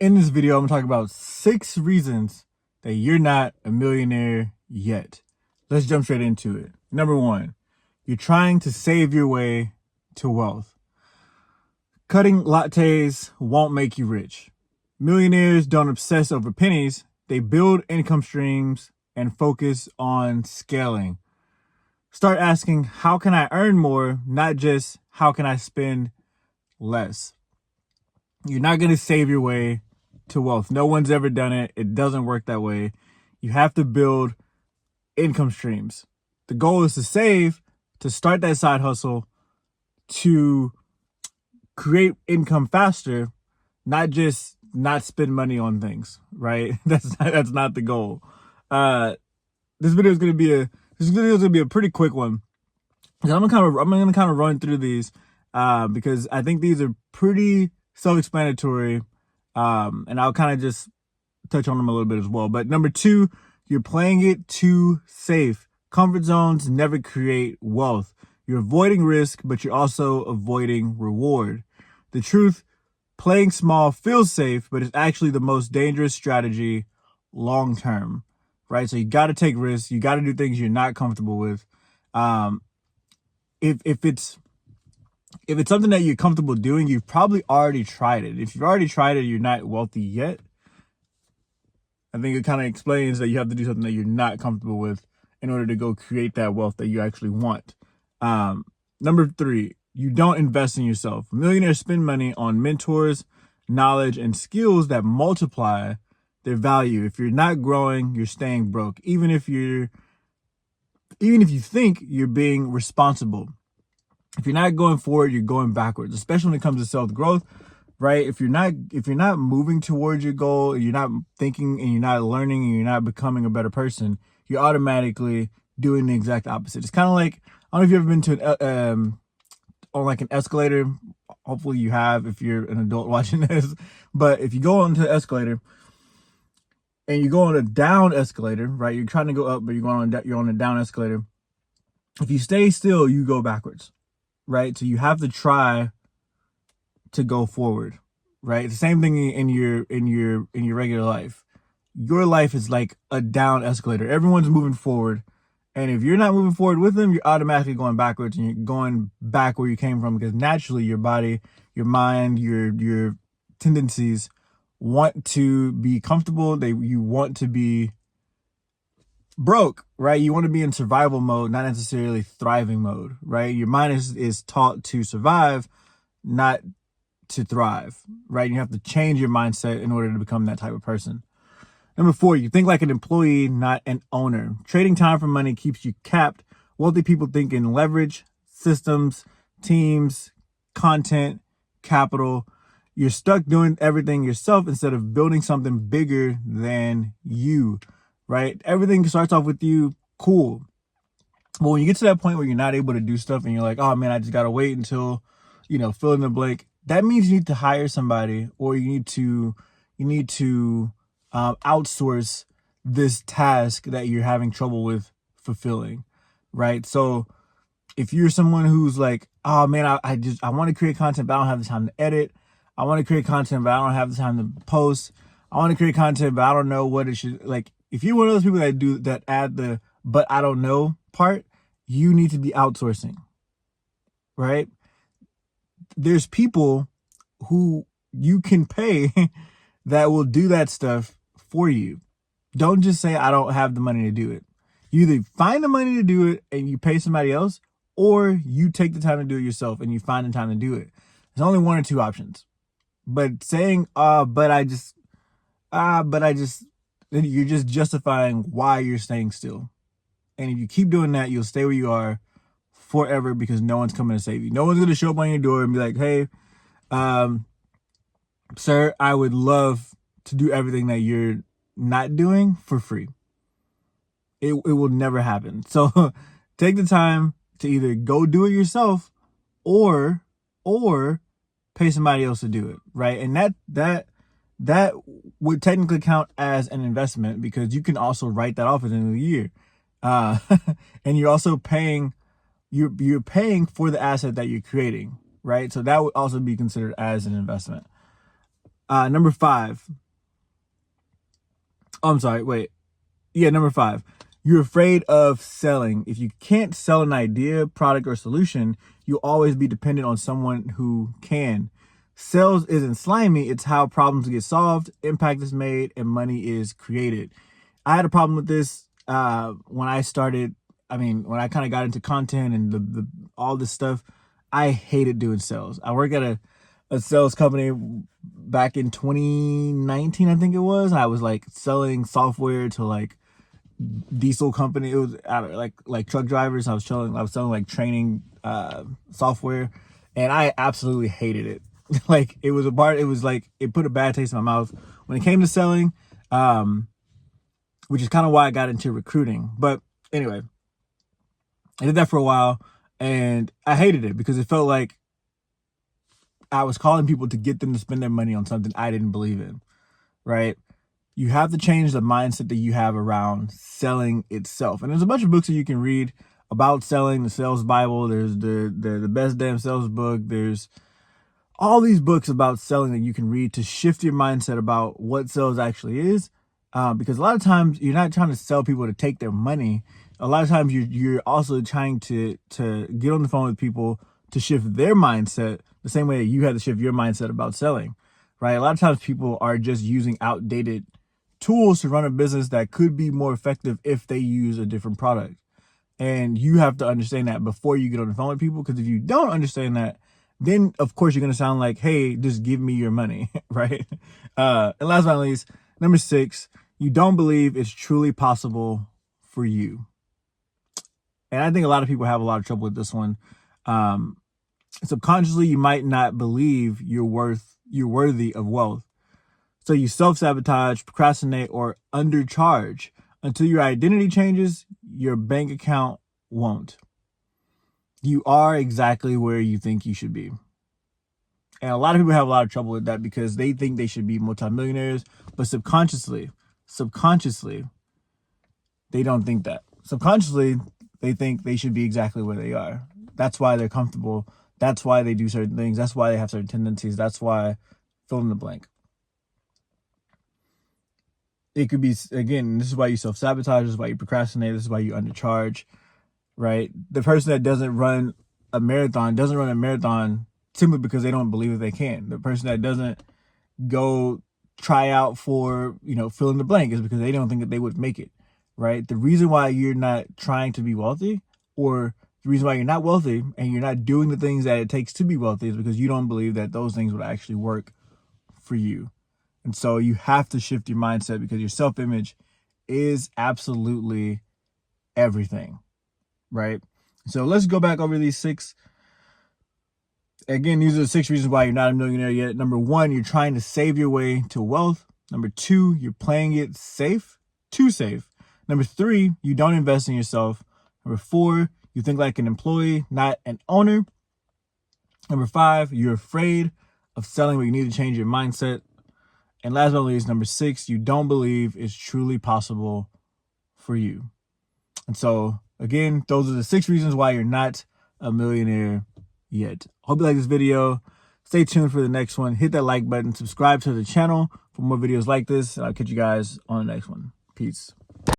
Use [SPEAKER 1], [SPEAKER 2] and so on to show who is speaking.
[SPEAKER 1] In this video, I'm going to talk about 6 reasons that you're not a millionaire yet. Let's jump straight into it. Number 1, you're trying to save your way to wealth. Cutting lattes won't make you rich. Millionaires don't obsess over pennies. They build income streams and focus on scaling. Start asking, how can I earn more? Not just, how can I spend less? You're not going to save your way to wealth. No one's ever done it. It doesn't work that way. You have to build income streams. The goal is to save, to start that side hustle, to create income faster, not just not spend money on things, right? That's not the goal. This video is going to be a pretty quick one. I'm gonna kind of run through these because I think these are pretty self-explanatory, and I'll kind of just touch on them a little bit as well. But number 2, you're playing it too safe. Comfort zones never create wealth. You're avoiding risk, but you're also avoiding reward. The truth, playing small feels safe, but it's actually the most dangerous strategy long term, right? So you got to take risks. You got to do things you're not comfortable with. If it's something that you're comfortable doing, you've probably already tried it. If you've already tried it, you're not wealthy yet. I think it kind of explains that you have to do something that you're not comfortable with in order to go create that wealth that you actually want. Number 3, you don't invest in yourself. Millionaires spend money on mentors, knowledge, and skills that multiply their value. If you're not growing, you're staying broke. Even if you think you're being responsible. If you're not going forward, you're going backwards, especially when it comes to self-growth, right? If you're not moving towards your goal, you're not thinking and you're not learning and you're not becoming a better person, you're automatically doing the exact opposite. It's kind of like, I don't know if you've ever been to on like an escalator. Hopefully you have if you're an adult watching this. But if you go onto the escalator and you go on a down escalator, right? You're trying to go up, but you're on a down escalator. If you stay still, you go backwards. Right? So you have to try to go forward, right? The same thing in your regular life. Your life is like a down escalator. Everyone's moving forward. And if you're not moving forward with them, you're automatically going backwards and you're going back where you came from, because naturally your body, your mind, your tendencies want to be comfortable. You want to be broke, right? You want to be in survival mode, not necessarily thriving mode, right? Your mind is taught to survive, not to thrive, right? You have to change your mindset in order to become that type of person. Number 4, you think like an employee, not an owner. Trading time for money keeps you capped. Wealthy people think in leverage, systems, teams, content, capital. You're stuck doing everything yourself instead of building something bigger than you. Right? Everything starts off with you, cool. But when you get to that point where you're not able to do stuff and you're like, oh man, I just got to wait until, fill in the blank. That means you need to hire somebody, or you need to outsource this task that you're having trouble with fulfilling. Right? So if you're someone who's like, oh man, I want to create content, but I don't have the time to edit. I want to create content, but I don't have the time to post. I want to create content, but I don't know what it should like. If you're one of those people that add the "but I don't know" part, you need to be outsourcing, right? There's people who you can pay that will do that stuff for you. Don't just say, I don't have the money to do it. You either find the money to do it and you pay somebody else, or you take the time to do it yourself and you find the time to do it. There's only 1 or 2 options. But saying, but I just, then you're just justifying why you're staying still. And if you keep doing that, you'll stay where you are forever, because no one's coming to save you. No one's going to show up on your door and be like, hey, sir, I would love to do everything that you're not doing for free. It will never happen. So take the time to either go do it yourself or pay somebody else to do it, right? And that would technically count as an investment, because you can also write that off at the end of the year. And you're also paying, you're paying for the asset that you're creating, right? So that would also be considered as an investment. Number 5. Oh, I'm sorry. Wait. Yeah, number 5. You're afraid of selling. If you can't sell an idea, product, or solution, you'll always be dependent on someone who can. Sales isn't slimy. It's how problems get solved, impact is made, and money is created. I had a problem with this when I started. I mean, when I kind of got into content and the all this stuff, I hated doing sales. I work at a sales company back in 2019, I think it was. I was like selling software to like diesel company. It was like truck drivers. I was selling like training software, and I absolutely hated it. Like it was like it put a bad taste in my mouth when it came to selling, which is kind of why I got into recruiting. But anyway, I did that for a while, and I hated it because it felt like I was calling people to get them to spend their money on something I didn't believe in, right? You have to change the mindset that you have around selling itself. And there's a bunch of books that you can read about selling, the Sales Bible. There's the Best Damn Sales book. There's all these books about selling that you can read to shift your mindset about what sales actually is. Because a lot of times you're not trying to sell people to take their money. A lot of times you're also trying to get on the phone with people to shift their mindset the same way that you had to shift your mindset about selling, right? A lot of times people are just using outdated tools to run a business that could be more effective if they use a different product. And you have to understand that before you get on the phone with people, because if you don't understand that, then of course you're going to sound like, hey, just give me your money, right? And last but not least, number 6, you don't believe it's truly possible for you. And I think a lot of people have a lot of trouble with this one. Subconsciously, you might not believe you're worthy of wealth. So you self-sabotage, procrastinate, or undercharge. Until your identity changes, your bank account won't. You are exactly where you think you should be. And a lot of people have a lot of trouble with that because they think they should be multimillionaires, but subconsciously, they don't think that. Subconsciously, they think they should be exactly where they are. That's why they're comfortable. That's why they do certain things. That's why they have certain tendencies. That's why fill in the blank. It could be, again, this is why you self-sabotage, this is why you procrastinate, this is why you undercharge, right? The person that doesn't run a marathon simply because they don't believe that they can. The person that doesn't go try out for, fill in the blank is because they don't think that they would make it, right? The reason why you're not trying to be wealthy, or the reason why you're not wealthy and you're not doing the things that it takes to be wealthy, is because you don't believe that those things would actually work for you. And so you have to shift your mindset because your self-image is absolutely everything, right? So let's go back over these 6. Again, these are the 6 reasons why you're not a millionaire yet. Number 1, you're trying to save your way to wealth. Number 2, you're playing it safe, too safe. Number 3, you don't invest in yourself. Number 4, you think like an employee, not an owner. Number 5, you're afraid of selling, but you need to change your mindset. And last but not least, number 6, you don't believe it's truly possible for you. And so, again, those are the 6 reasons why you're not a millionaire yet. Hope you like this video. Stay tuned for the next one. Hit that like button. Subscribe to the channel for more videos like this. And I'll catch you guys on the next one. Peace.